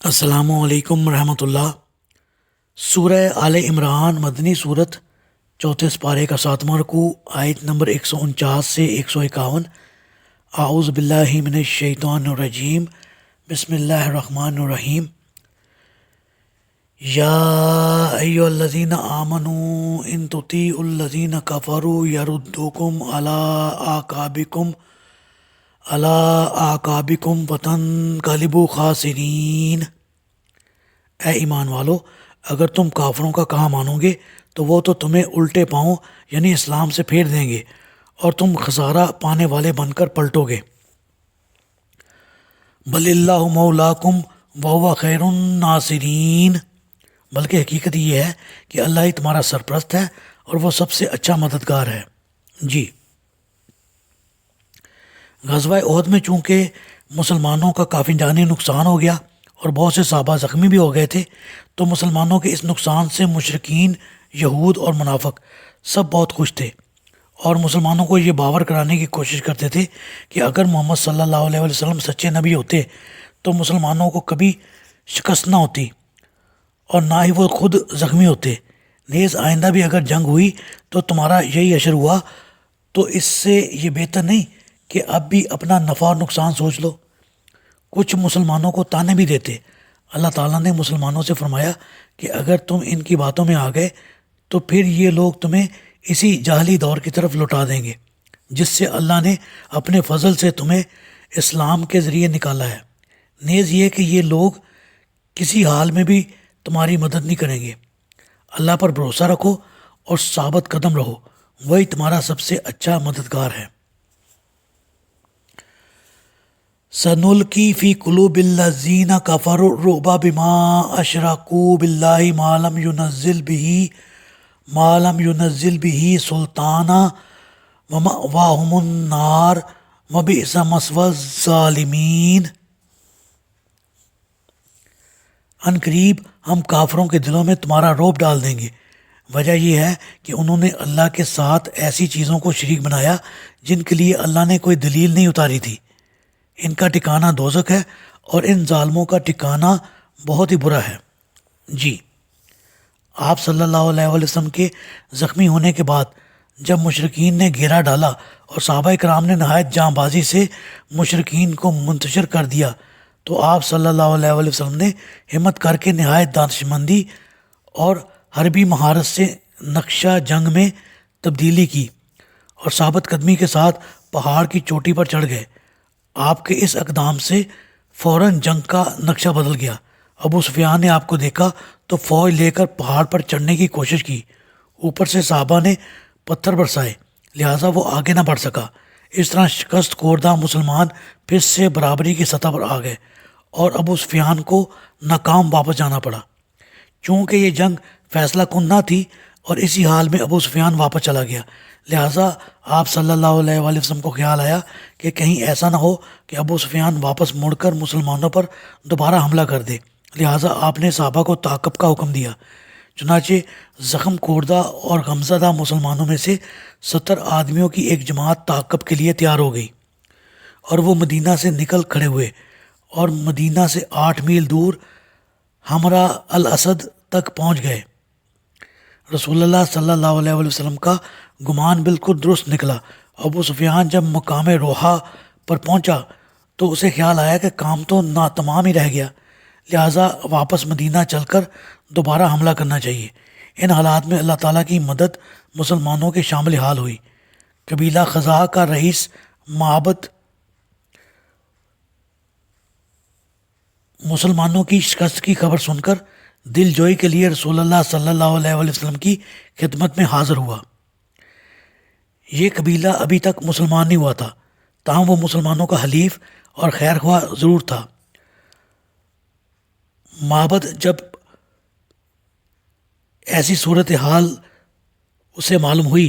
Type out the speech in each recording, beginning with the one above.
السلام علیکم ورحمۃ اللہ۔ سورہ آل عمران مدنی صورت، چوتھے پارے کا 7واں رکوع، آیت نمبر 149 سے 151۔ اعوذ باللہ من الشیطان الرجیم، بسم اللہ الرحمن الرحیم۔ یا ایھا الذین آمنوا ان تطیعوا الذین کفروا یردوکم علی اعقابکم فتنقلبوا خاسرین۔ اے ایمان والو، اگر تم کافروں کا کہا مانو گے تو وہ تو تمہیں الٹے پاؤں یعنی اسلام سے پھیر دیں گے اور تم خسارہ پانے والے بن کر پلٹو گے۔ بل اللہ مولاکم وہو خیر الناصرین، بلکہ حقیقت یہ ہے کہ اللہ ہی تمہارا سرپرست ہے اور وہ سب سے اچھا مددگار ہے۔ جی، غزوہ احد میں چونکہ مسلمانوں کا کافی جانی نقصان ہو گیا اور بہت سے صحابہ زخمی بھی ہو گئے تھے، تو مسلمانوں کے اس نقصان سے مشرکین، یہود اور منافق سب بہت خوش تھے اور مسلمانوں کو یہ باور کرانے کی کوشش کرتے تھے کہ اگر محمد صلی اللہ علیہ وسلم سچے نبی ہوتے تو مسلمانوں کو کبھی شکست نہ ہوتی اور نہ ہی وہ خود زخمی ہوتے۔ نیز آئندہ بھی اگر جنگ ہوئی تو تمہارا یہی اشر ہوا، تو اس سے یہ بہتر نہیں کہ اب بھی اپنا نفع اور نقصان سوچ لو۔ کچھ مسلمانوں کو تانے بھی دیتے۔ اللہ تعالیٰ نے مسلمانوں سے فرمایا کہ اگر تم ان کی باتوں میں آ گئے تو پھر یہ لوگ تمہیں اسی جاہلی دور کی طرف لوٹا دیں گے جس سے اللہ نے اپنے فضل سے تمہیں اسلام کے ذریعے نکالا ہے۔ نیز یہ کہ یہ لوگ کسی حال میں بھی تمہاری مدد نہیں کریں گے۔ اللہ پر بھروسہ رکھو اور ثابت قدم رہو، وہی تمہارا سب سے اچھا مددگار ہے۔ سنلقی فی قلوب الذین کفروا الرعب بما اشرکوا باللہ ما لم ینزل بہ سلطانا ومأواہم النار وبئس مثوی الظالمین۔ ان قریب ہم کافروں کے دلوں میں تمہارا رعب ڈال دیں گے۔ وجہ یہ ہے کہ انہوں نے اللہ کے ساتھ ایسی چیزوں کو شریک بنایا جن کے لیے اللہ نے کوئی دلیل نہیں اتاری تھی۔ ان کا ٹھکانہ دوزخ ہے اور ان ظالموں کا ٹھکانہ بہت ہی برا ہے۔ جی، آپ صلی اللہ علیہ وسلم کے زخمی ہونے کے بعد جب مشرکین نے گھیرا ڈالا اور صحابہ کرام نے نہایت جاں بازی سے مشرکین کو منتشر کر دیا، تو آپ صلی اللہ علیہ وسلم نے ہمت کر کے نہایت دانشمندی اور حربی مہارت سے نقشہ جنگ میں تبدیلی کی اور ثابت قدمی کے ساتھ پہاڑ کی چوٹی پر چڑھ گئے۔ آپ کے اس اقدام سے فوراً جنگ کا نقشہ بدل گیا۔ ابو سفیان نے آپ کو دیکھا تو فوج لے کر پہاڑ پر چڑھنے کی کوشش کی۔ اوپر سے صحابہ نے پتھر برسائے، لہٰذا وہ آگے نہ بڑھ سکا۔ اس طرح شکست خوردہ مسلمان پھر سے برابری کی سطح پر آ گئے اور ابو سفیان کو ناکام واپس جانا پڑا۔ چونکہ یہ جنگ فیصلہ کن نہ تھی اور اسی حال میں ابو سفیان واپس چلا گیا، لہٰذا آپ صلی اللہ علیہ وسلم کو خیال آیا کہ کہیں ایسا نہ ہو کہ ابو سفیان واپس مڑ کر مسلمانوں پر دوبارہ حملہ کر دے، لہٰذا آپ نے صحابہ کو تعاقب کا حکم دیا۔ چنانچہ زخم خوردہ اور غمزدہ مسلمانوں میں سے 70 آدمیوں کی ایک جماعت تعاقب کے لیے تیار ہو گئی اور وہ مدینہ سے نکل کھڑے ہوئے اور مدینہ سے 8 میل دور حمراء الاسد تک پہنچ گئے۔ رسول اللہ صلی اللہ علیہ وسلم کا گمان بالکل درست نکلا۔ ابو سفیان جب مقام روحا پر پہنچا تو اسے خیال آیا کہ کام تو ناتمام ہی رہ گیا، لہٰذا واپس مدینہ چل کر دوبارہ حملہ کرنا چاہیے۔ ان حالات میں اللہ تعالیٰ کی مدد مسلمانوں کے شامل حال ہوئی۔ قبیلہ خزاع کا رئیس معبد مسلمانوں کی شکست کی خبر سن کر دل جوئی کے لیے رسول اللہ صلی اللہ علیہ وسلم کی خدمت میں حاضر ہوا۔ یہ قبیلہ ابھی تک مسلمان نہیں ہوا تھا، تاہم وہ مسلمانوں کا حلیف اور خیر خواہ ضرور تھا۔ معبد جب ایسی صورتحال اسے معلوم ہوئی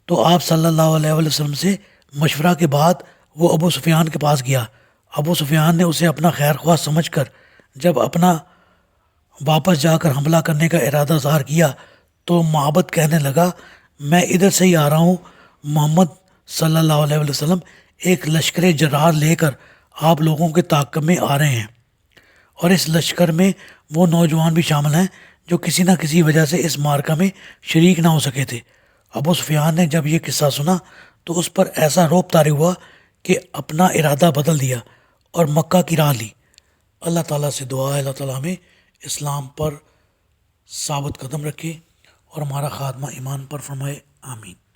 تو آپ صلی اللہ علیہ وسلم سے مشورہ کے بعد وہ ابو سفیان کے پاس گیا۔ ابو سفیان نے اسے اپنا خیر خواہ سمجھ کر جب اپنا واپس جا کر حملہ کرنے کا ارادہ ظاہر کیا تو معبد کہنے لگا، میں ادھر سے ہی آ رہا ہوں۔ محمد صلی اللہ علیہ وسلم ایک لشکر جرار لے کر آپ لوگوں کے تعاقب میں آ رہے ہیں اور اس لشکر میں وہ نوجوان بھی شامل ہیں جو کسی نہ کسی وجہ سے اس مارکہ میں شریک نہ ہو سکے تھے۔ ابو سفیان نے جب یہ قصہ سنا تو اس پر ایسا رعب طاری ہوا کہ اپنا ارادہ بدل دیا اور مکہ کی راہ لی۔ اللہ تعالیٰ سے دعا ہے اللہ تعالیٰ ہمیں اسلام پر ثابت قدم رکھے اور ہمارا خاتمہ ایمان پر فرمائے، آمین۔